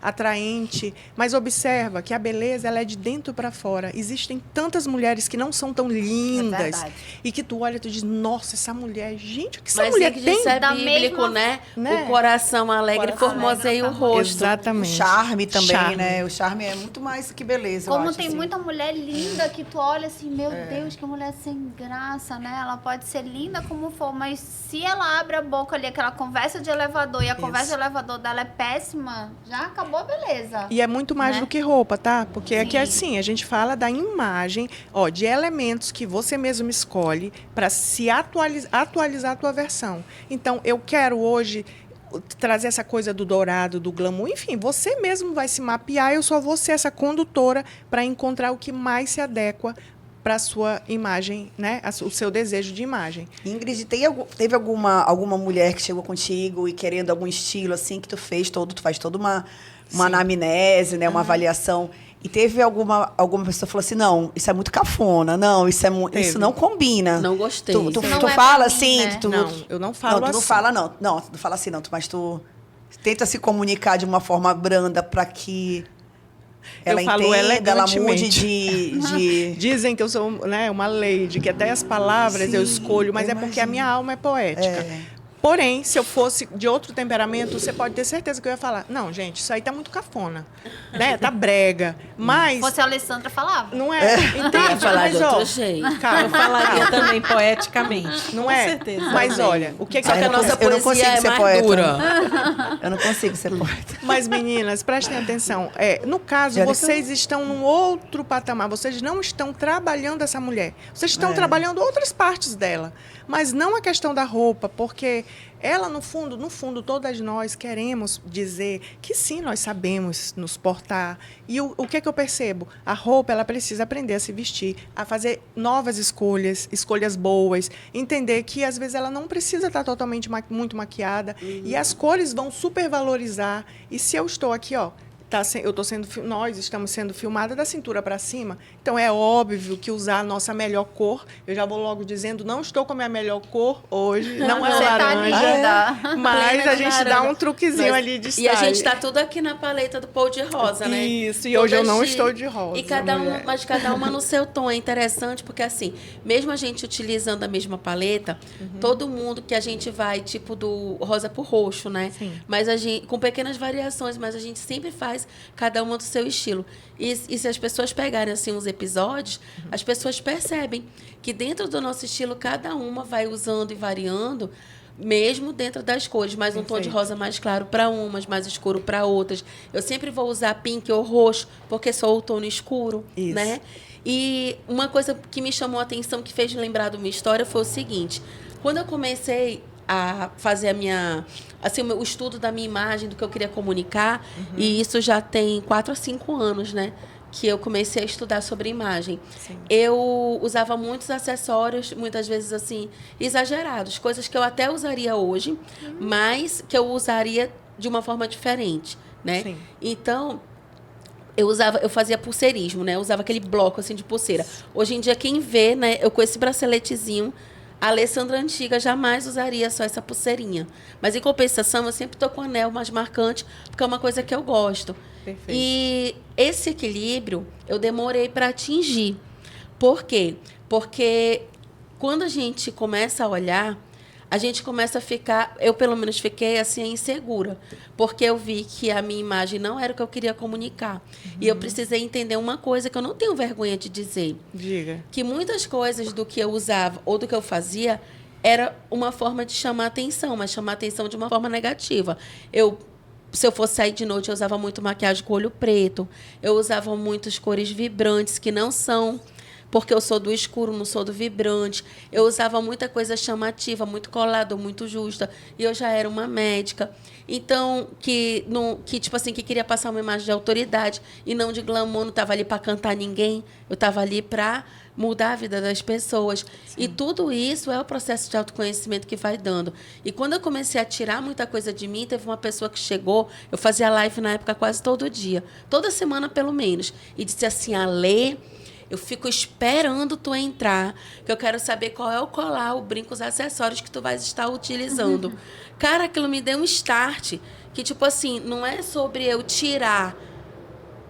atraente. Mas observa que a beleza ela é de dentro para fora. Existem tantas mulheres que não são tão lindas. verdade. E que tu olha e tu diz, nossa, essa mulher... Gente, o que essa Mas mulher que tem? isso é Da bíblico, mesma- né? O coração alegre Coração formoseia o alegre, rosto. Exatamente. Charme também, Charme. né? O charme é muito mais que beleza, eu Como acho, tem assim. muita mulher linda que tu olha assim, meu Deus, que mulher sem graça, né? Ela pode ser linda como for, mas se ela abre a boca ali, aquela conversa de elevador, e a conversa de elevador dela é péssima, já acabou a beleza. E é muito mais Né? do que roupa, tá? Porque aqui, Sim. assim, a gente fala da imagem, ó, de elementos que você mesmo escolhe para se atualizar a tua versão. Então, eu quero hoje trazer essa coisa do dourado, do glamour, enfim, você mesmo vai se mapear, eu só vou ser essa condutora para encontrar o que mais se adequa para a sua imagem, né? O seu desejo de imagem. Ingrid, teve alguma mulher que chegou contigo e querendo algum estilo assim que tu faz toda uma anamnese, né, uma avaliação, e teve alguma pessoa que falou assim, não, isso é muito cafona, não, isso não combina. Não gostei. Tu Isso não tu é fala pra mim, assim, né? Não, eu não falo não, tu não assim. fala não. Não, tu não fala assim não, mas tu tenta se comunicar de uma forma branda para que ela Eu falo entenda, ela mude elegantemente. de Dizem que eu sou, né, uma lady, que até as palavras eu Sim, escolho, mas eu é porque a minha alma é poética. É. Porém, se eu fosse de outro temperamento, você pode ter certeza que eu ia falar, não, gente, isso aí tá muito cafona, né? Tá brega. Mas Se fosse a Alessandra, falava. não é, entende? Ia falar Mas, de ó, outro jeito. calma, Eu falaria também poeticamente. não com é? certeza. Mas Também. olha, o que Só que que a nossa eu não poesia consigo é ser mais poeta. dura. Eu não consigo ser poeta. Mas, meninas, prestem atenção. No caso, Já vocês estão num outro patamar. Vocês não estão trabalhando essa mulher. Vocês estão trabalhando outras partes dela. Mas não a questão da roupa, porque ela, no fundo, todas nós queremos dizer que sim, nós sabemos nos portar. E o que é que eu percebo? A roupa, ela precisa aprender a se vestir, a fazer novas escolhas boas, entender que, às vezes, ela não precisa estar totalmente muito maquiada. E as cores vão supervalorizar. E se eu estou aqui, ó, nós estamos sendo filmadas da cintura para cima, então é óbvio que usar a nossa melhor cor, eu já vou logo dizendo, não estou com a minha melhor cor hoje, não é Você tá laranja, linda. mas Plena a de gente dá laranja. um truquezinho Mas- ali de E a style. gente tá tudo aqui na paleta do Paul de rosa, né? Isso, e hoje eu não Todas estou de rosa, E cada uma, mulher. mas cada uma no seu tom. É interessante porque, assim, mesmo a gente utilizando a mesma paleta, todo mundo que a gente vai, tipo, do rosa pro roxo, né? Sim. Mas a gente, com pequenas variações, mas a gente sempre faz cada uma do seu estilo. E se as pessoas pegarem, assim, uns episódios, as pessoas percebem que dentro do nosso estilo, cada uma vai usando e variando, mesmo dentro das cores, mas um tom de Perfeito. rosa mais claro para umas, mais escuro para outras. Eu sempre vou usar pink ou roxo, porque sou o tom escuro, Isso. né? E uma coisa que me chamou a atenção, que fez lembrar de uma história, foi o seguinte. Quando eu comecei a fazer o estudo da minha imagem, do que eu queria comunicar, e isso já tem 4 a 5 anos, né? Que eu comecei a estudar sobre imagem. Sim. Eu usava muitos acessórios, muitas vezes assim, exagerados, coisas que eu até usaria hoje, mas que eu usaria de uma forma diferente, né? Sim. Então, eu fazia pulseirismo, né? Eu usava aquele bloco assim de pulseira. Hoje em dia, quem vê, né, eu com esse braceletezinho, a Alessandra antiga jamais usaria só essa pulseirinha. Mas, em compensação, eu sempre estou com o anel mais marcante, porque é uma coisa que eu gosto. Perfeito. E esse equilíbrio eu demorei para atingir. Por quê? Porque quando a gente começa a olhar, a gente começa a ficar, eu pelo menos fiquei assim insegura, porque eu vi que a minha imagem não era o que eu queria comunicar. E eu precisei entender uma coisa que eu não tenho vergonha de dizer. Diga. Que muitas coisas do que eu usava ou do que eu fazia era uma forma de chamar atenção, mas chamar atenção de uma forma negativa. Se eu fosse sair de noite, eu usava muito maquiagem com olho preto. Eu usava muitas cores vibrantes, que não são, porque eu sou do escuro, não sou do vibrante. Eu usava muita coisa chamativa, muito colada, muito justa. E eu já era uma médica. Então, que queria passar uma imagem de autoridade e não de glamour. Não estava ali para cantar ninguém. Eu estava ali para mudar a vida das pessoas. Sim. E tudo isso é o processo de autoconhecimento que vai dando. E quando eu comecei a tirar muita coisa de mim, teve uma pessoa que chegou, eu fazia live na época quase todo dia, toda semana pelo menos, e disse assim: Alê, eu fico esperando tu entrar, que eu quero saber qual é o colar, o brinco, os acessórios que tu vais estar utilizando. Cara, aquilo me deu um start, que tipo assim, não é sobre eu tirar,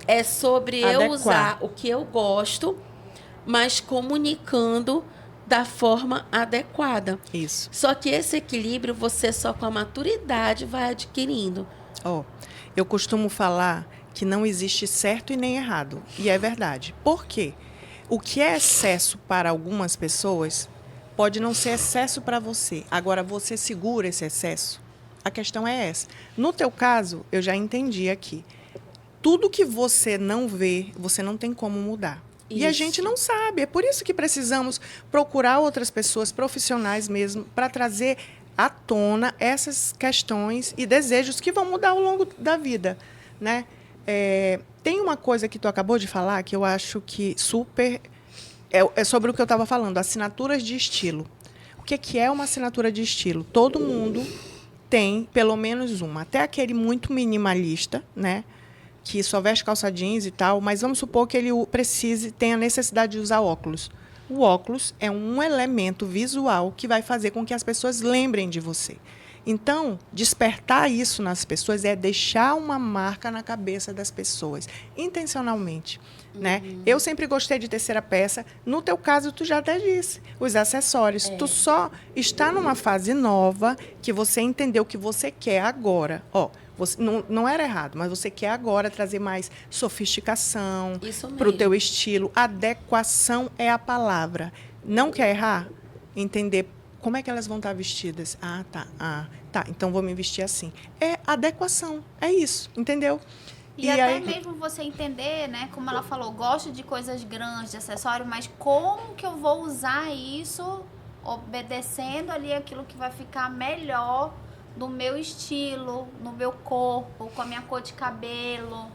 é sobre eu usar o que eu gosto, mas comunicando da forma adequada. Isso. Só que esse equilíbrio você só com a maturidade vai adquirindo. Eu costumo falar que não existe certo e nem errado. E é verdade. Por quê? O que é excesso para algumas pessoas pode não ser excesso para você. Agora, você segura esse excesso? A questão é essa. No teu caso, eu já entendi aqui. Tudo que você não vê, você não tem como mudar. Isso. E a gente não sabe. É por isso que precisamos procurar outras pessoas profissionais mesmo para trazer à tona essas questões e desejos que vão mudar ao longo da vida, né? Tem uma coisa que tu acabou de falar que eu acho que super... É sobre o que eu estava falando, assinaturas de estilo. O que é uma assinatura de estilo? Todo mundo tem pelo menos uma. Até aquele muito minimalista, né? Que só veste calça jeans e tal, mas vamos supor que ele tenha necessidade de usar óculos. O óculos é um elemento visual que vai fazer com que as pessoas lembrem de você. Então, despertar isso nas pessoas é deixar uma marca na cabeça das pessoas, intencionalmente. Né? Eu sempre gostei de terceira peça. No teu caso, tu já até disse, os acessórios. Tu só está numa fase nova que você entendeu o que você quer agora. Você, não era errado, mas você quer agora trazer mais sofisticação para o teu estilo. Adequação é a palavra. Não quer errar? Entender como é que elas vão estar vestidas. Tá, então vou me vestir assim. É adequação, é isso, entendeu? E até aí, mesmo você entender, né, como ela falou, gosto de coisas grandes, de acessório, mas como que eu vou usar isso obedecendo ali aquilo que vai ficar melhor no meu estilo, no meu corpo, com a minha cor de cabelo.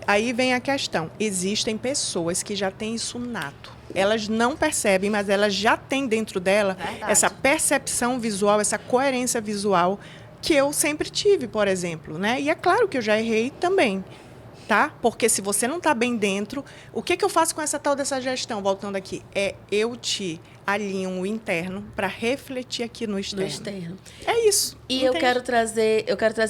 Aí vem a questão. Existem pessoas que já têm isso nato. Elas não percebem, mas elas já têm dentro dela essa percepção visual, essa coerência visual que eu sempre tive, por exemplo, né? E é claro que eu já errei também, tá? Porque se você não está bem dentro, o que eu faço com essa tal dessa gestão? Voltando aqui, eu te alinho o interno para refletir aqui no externo. É isso. E eu quero trazer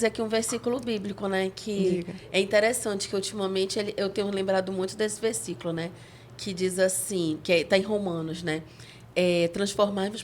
aqui um versículo bíblico, né? Que é interessante, que ultimamente eu tenho lembrado muito desse versículo, né? Que diz assim, que está em Romanos, né? Transformai-vos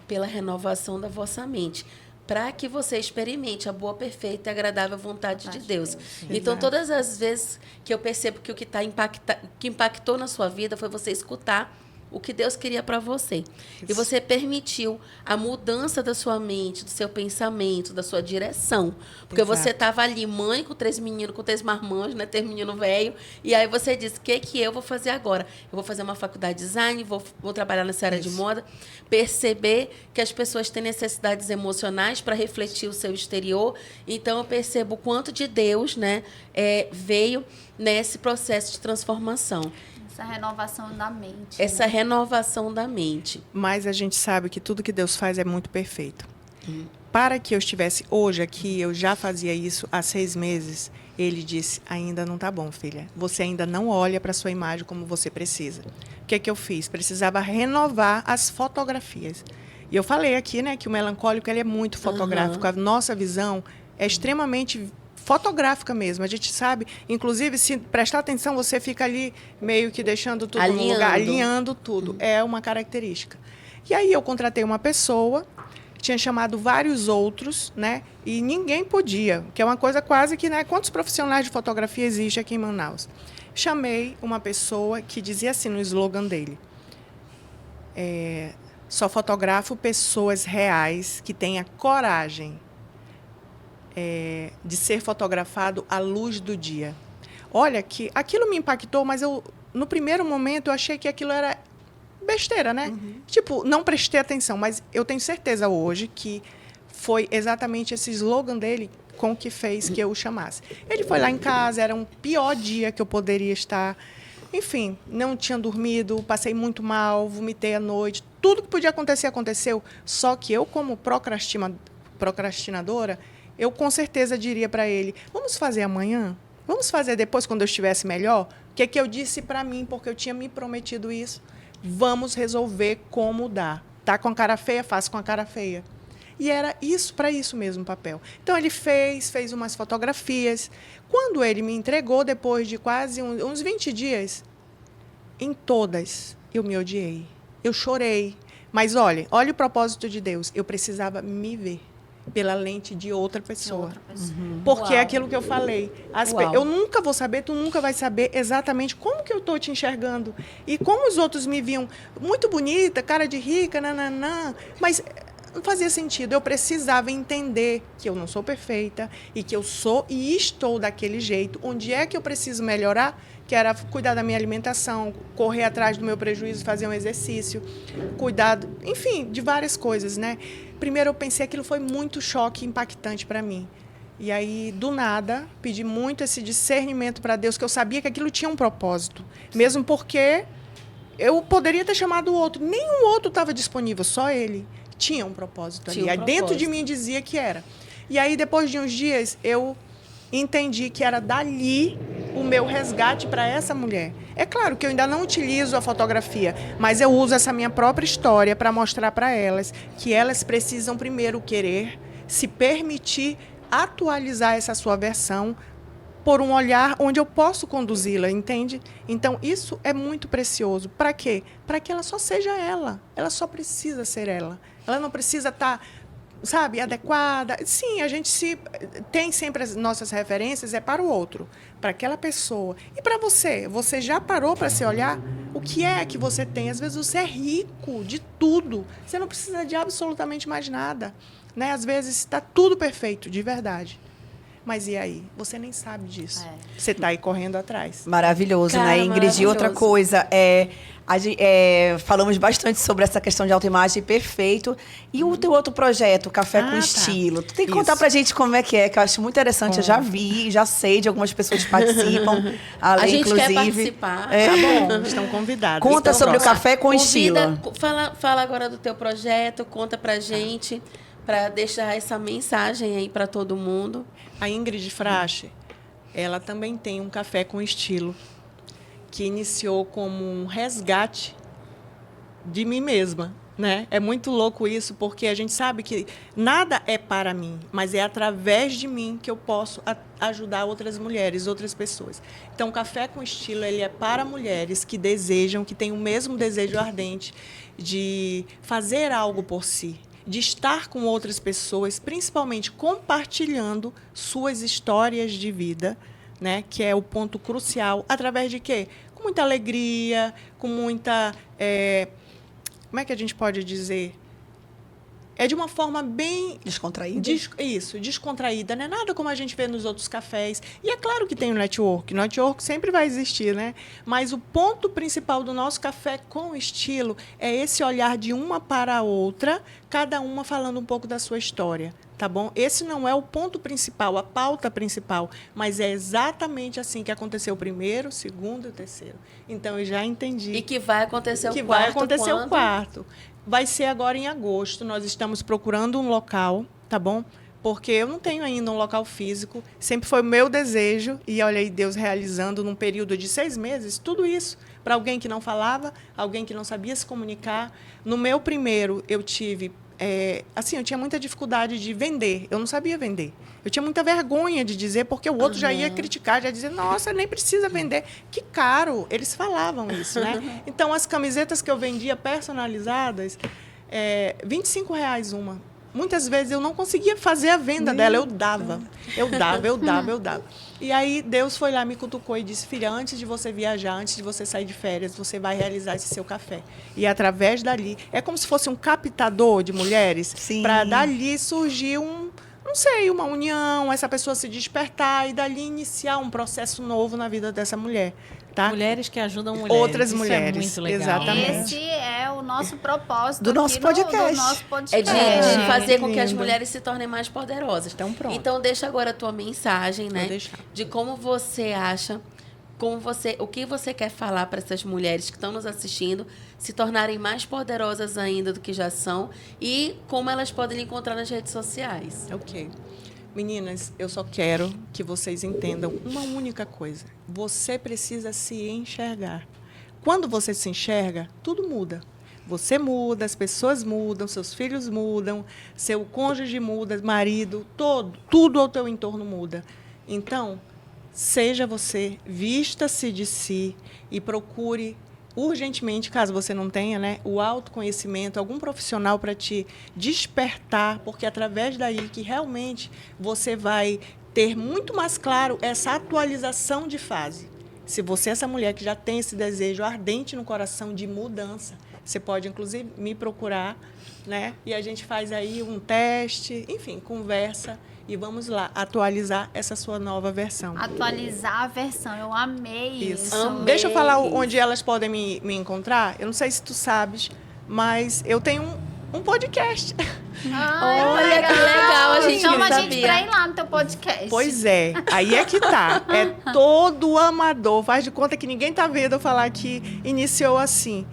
pela renovação da vossa mente, para que você experimente a boa, perfeita e agradável vontade de Deus. Então, todas as vezes que eu percebo que o que impactou na sua vida foi você escutar o que Deus queria para você. Isso. E você permitiu a mudança da sua mente, do seu pensamento, da sua direção. Porque você estava ali, mãe com 3 meninos, com 3 marmanjos, né? 3 meninos velhos. E aí você disse, o que eu vou fazer agora? Eu vou fazer uma faculdade de design, vou trabalhar nessa área de moda. Perceber que as pessoas têm necessidades emocionais para refletir o seu exterior. Então, eu percebo o quanto de Deus, né, veio nesse processo de transformação. Essa renovação da mente. Essa renovação da mente. Mas a gente sabe que tudo que Deus faz é muito perfeito. Para que eu estivesse hoje aqui, eu já fazia isso há 6 meses, ele disse, ainda não está bom, filha. Você ainda não olha para a sua imagem como você precisa. O que eu fiz? Precisava renovar as fotografias. E eu falei aqui, né, que o melancólico ele é muito fotográfico. A nossa visão é extremamente fotográfica mesmo. A gente sabe, inclusive, se prestar atenção, você fica ali meio que deixando tudo no lugar, alinhando tudo. É uma característica. E aí eu contratei uma pessoa, tinha chamado vários outros, né? E ninguém podia, que é uma coisa quase que, né? Quantos profissionais de fotografia existem aqui em Manaus? Chamei uma pessoa que dizia assim no slogan dele: só fotografo pessoas reais que têm a coragem de ser fotografado à luz do dia. Olha, que aquilo me impactou, mas no primeiro momento eu achei que aquilo era besteira, né? Tipo, não prestei atenção, mas eu tenho certeza hoje que foi exatamente esse slogan dele com que fez que eu o chamasse. Ele foi lá em casa, era um pior dia que eu poderia estar. Enfim, não tinha dormido, passei muito mal, vomitei à noite. Tudo que podia acontecer, aconteceu. Só que eu, como procrastinadora, eu com certeza diria para ele: vamos fazer amanhã? Vamos fazer depois, quando eu estivesse melhor? O que é que eu disse para mim, porque eu tinha me prometido isso? Vamos resolver como dá. Tá com a cara feia? Faça com a cara feia. E era isso, para isso mesmo o papel. Então, ele fez umas fotografias. Quando ele me entregou, depois de quase uns 20 dias, em todas, eu me odiei. Eu chorei. Mas, olha o propósito de Deus. Eu precisava me ver pela lente de outra pessoa. Porque é aquilo que eu falei. Eu nunca vou saber, tu nunca vai saber exatamente como que eu estou te enxergando. E como os outros me viam muito bonita, cara de rica, nananã. Mas não fazia sentido. Eu precisava entender que eu não sou perfeita e que eu sou e estou daquele jeito. Onde é que eu preciso melhorar? Que era cuidar da minha alimentação, correr atrás do meu prejuízo, fazer um exercício, cuidar, enfim, de várias coisas, né? Primeiro eu pensei, aquilo foi muito choque, impactante para mim. E aí, do nada, pedi muito esse discernimento para Deus, que eu sabia que aquilo tinha um propósito. Mesmo porque eu poderia ter chamado o outro. Nenhum outro estava disponível, só ele. Tinha um propósito ali. Aí dentro de mim dizia que era. E aí, depois de uns dias, eu entendi que era dali o meu resgate para essa mulher. É claro que eu ainda não utilizo a fotografia, mas eu uso essa minha própria história para mostrar para elas que elas precisam primeiro querer se permitir atualizar essa sua versão por um olhar onde eu posso conduzi-la, entende? Então, isso é muito precioso. Para quê? Para que ela só seja ela. Ela só precisa ser ela. Ela não precisa estar, sabe, adequada. Sim, a gente tem sempre as nossas referências, é para o outro, para aquela pessoa. E para você? Você já parou para se olhar? O que é que você tem? Às vezes você é rico de tudo. Você não precisa de absolutamente mais nada, né? Às vezes está tudo perfeito, de verdade. Mas e aí? Você nem sabe disso. Você está aí correndo atrás. Maravilhoso, né, Ingrid? E outra coisa, falamos bastante sobre essa questão de autoimagem, perfeito. E o teu outro projeto, Café com Estilo? Tu tem que contar pra gente como é, que eu acho muito interessante. Eu já vi, já sei de algumas pessoas que participam. A gente inclusive, quer participar. Tá bom, estão convidados. Conta sobre o Café com Estilo. Fala agora do teu projeto, conta pra gente, para deixar essa mensagem aí para todo mundo. A Ingrid Frache, ela também tem um Café com Estilo, que iniciou como um resgate de mim mesma, né? É muito louco isso, porque a gente sabe que nada é para mim, mas é através de mim que eu posso ajudar outras mulheres, outras pessoas. Então, o Café com Estilo, ele é para mulheres que desejam, que têm o mesmo desejo ardente de fazer algo por si, de estar com outras pessoas, principalmente compartilhando suas histórias de vida, né? Que é o ponto crucial. Através de quê? Com muita alegria, com muita... como é que a gente pode dizer? É de uma forma bem... Descontraída? Descontraída. Não é nada como a gente vê nos outros cafés. E é claro que tem o network. O network sempre vai existir, né? Mas o ponto principal do nosso Café com Estilo é esse olhar de uma para a outra, cada uma falando um pouco da sua história. Tá bom? Esse não é o ponto principal, a pauta principal, mas é exatamente assim que aconteceu o primeiro, o segundo e o terceiro. Então, eu já entendi. E que vai acontecer o quarto. Que vai acontecer o quarto. Vai ser agora em agosto. Nós estamos procurando um local, tá bom? Porque eu não tenho ainda um local físico. Sempre foi o meu desejo. E olha aí, Deus realizando num período de 6 meses, tudo isso. Para alguém que não falava, alguém que não sabia se comunicar. No meu primeiro, eu tive... eu tinha muita dificuldade de vender. Eu não sabia vender. Eu tinha muita vergonha de dizer, porque o outro já ia criticar, já dizia, nossa, nem precisa vender. Que caro. Eles falavam isso, né? Então, as camisetas que eu vendia personalizadas, R$ 25 uma. Muitas vezes eu não conseguia fazer a venda dela, eu dava. E aí Deus foi lá, me cutucou e disse, filha, antes de você viajar, antes de você sair de férias, você vai realizar esse seu café. E através dali, é como se fosse um captador de mulheres, para dali surgir não sei, uma união, essa pessoa se despertar e dali iniciar um processo novo na vida dessa mulher. Tá? Mulheres que ajudam mulheres. Outras Isso mulheres. É muito legal. Exatamente. Esse é o nosso propósito Do nosso podcast. do nosso É podcast. de fazer com que as lindo. mulheres se tornem mais poderosas. Então, pronto. Então, deixa agora a tua mensagem, né? Vou deixar. De como você acha, o que você quer falar para essas mulheres que estão nos assistindo se tornarem mais poderosas ainda do que já são e como elas podem lhe encontrar nas redes sociais. Ok. Meninas, eu só quero que vocês entendam uma única coisa. Você precisa se enxergar. Quando você se enxerga, tudo muda. Você muda, as pessoas mudam, seus filhos mudam, seu cônjuge muda, marido, tudo ao teu entorno muda. Então, seja você, vista-se de si e procure urgentemente, caso você não tenha, né, o autoconhecimento, algum profissional para te despertar, porque é através daí que realmente você vai ter muito mais claro essa atualização de fase. Se você é essa mulher que já tem esse desejo ardente no coração de mudança, você pode, inclusive, me procurar, né, e a gente faz aí um teste, enfim, conversa. E vamos lá, atualizar essa sua nova versão. Atualizar a versão. Eu amei isso. Amei. Deixa eu falar onde elas podem me encontrar. Eu não sei se tu sabes, mas eu tenho um podcast. Ai, Olha que legal, a gente Chama não a gente sabia. pra ir lá no teu podcast. Pois é, aí é que tá. É todo amador. Faz de conta que ninguém tá vendo eu falar que iniciou assim.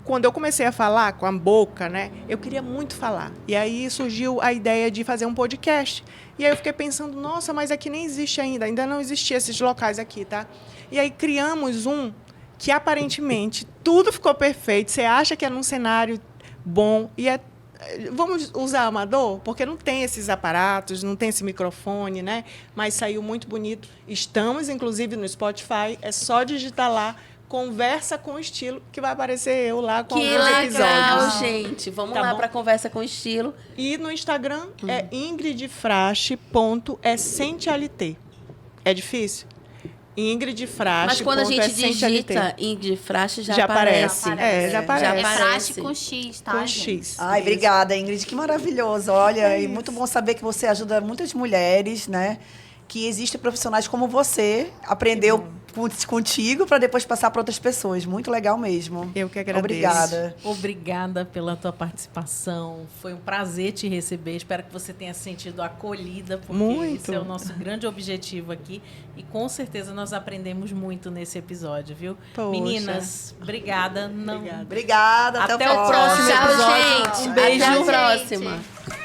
Quando eu comecei a falar com a boca, né, eu queria muito falar. E aí surgiu a ideia de fazer um podcast. E aí eu fiquei pensando, nossa, mas aqui nem existe ainda não existiam esses locais aqui, tá? E aí criamos um que aparentemente tudo ficou perfeito. Você acha que é num cenário bom e vamos usar amador, porque não tem esses aparatos, não tem esse microfone, né? Mas saiu muito bonito. Estamos, inclusive, no Spotify. É só digitar lá. Conversa com Estilo, que vai aparecer eu lá com Que alguns legal, episódios. gente. Vamos Tá lá bom? para Conversa com Estilo. E no Instagram é ingridfrache.essentialité. É difícil? Ingridfrache. Mas quando a gente digita Ingrid Frache, já aparece. aparece. Já aparece. É Já Frache aparece. com X, tá, Com gente? X. Ai, Isso. obrigada, Ingrid. Que maravilhoso. Olha, e muito bom saber que você ajuda muitas mulheres, né? Que existem profissionais como você, aprendeu contigo para depois passar para outras pessoas. Muito legal mesmo. Eu que agradeço. Obrigada. Obrigada pela tua participação. Foi um prazer te receber. Espero que você tenha se sentido acolhida, porque Muito. esse é o nosso grande objetivo aqui. E com certeza nós aprendemos muito nesse episódio, viu? Poxa. Meninas, obrigada. Não... Obrigada. Obrigada. Até, Até o próximo Tchau, episódio. gente. Um beijo. Até a Tchau, próxima. gente.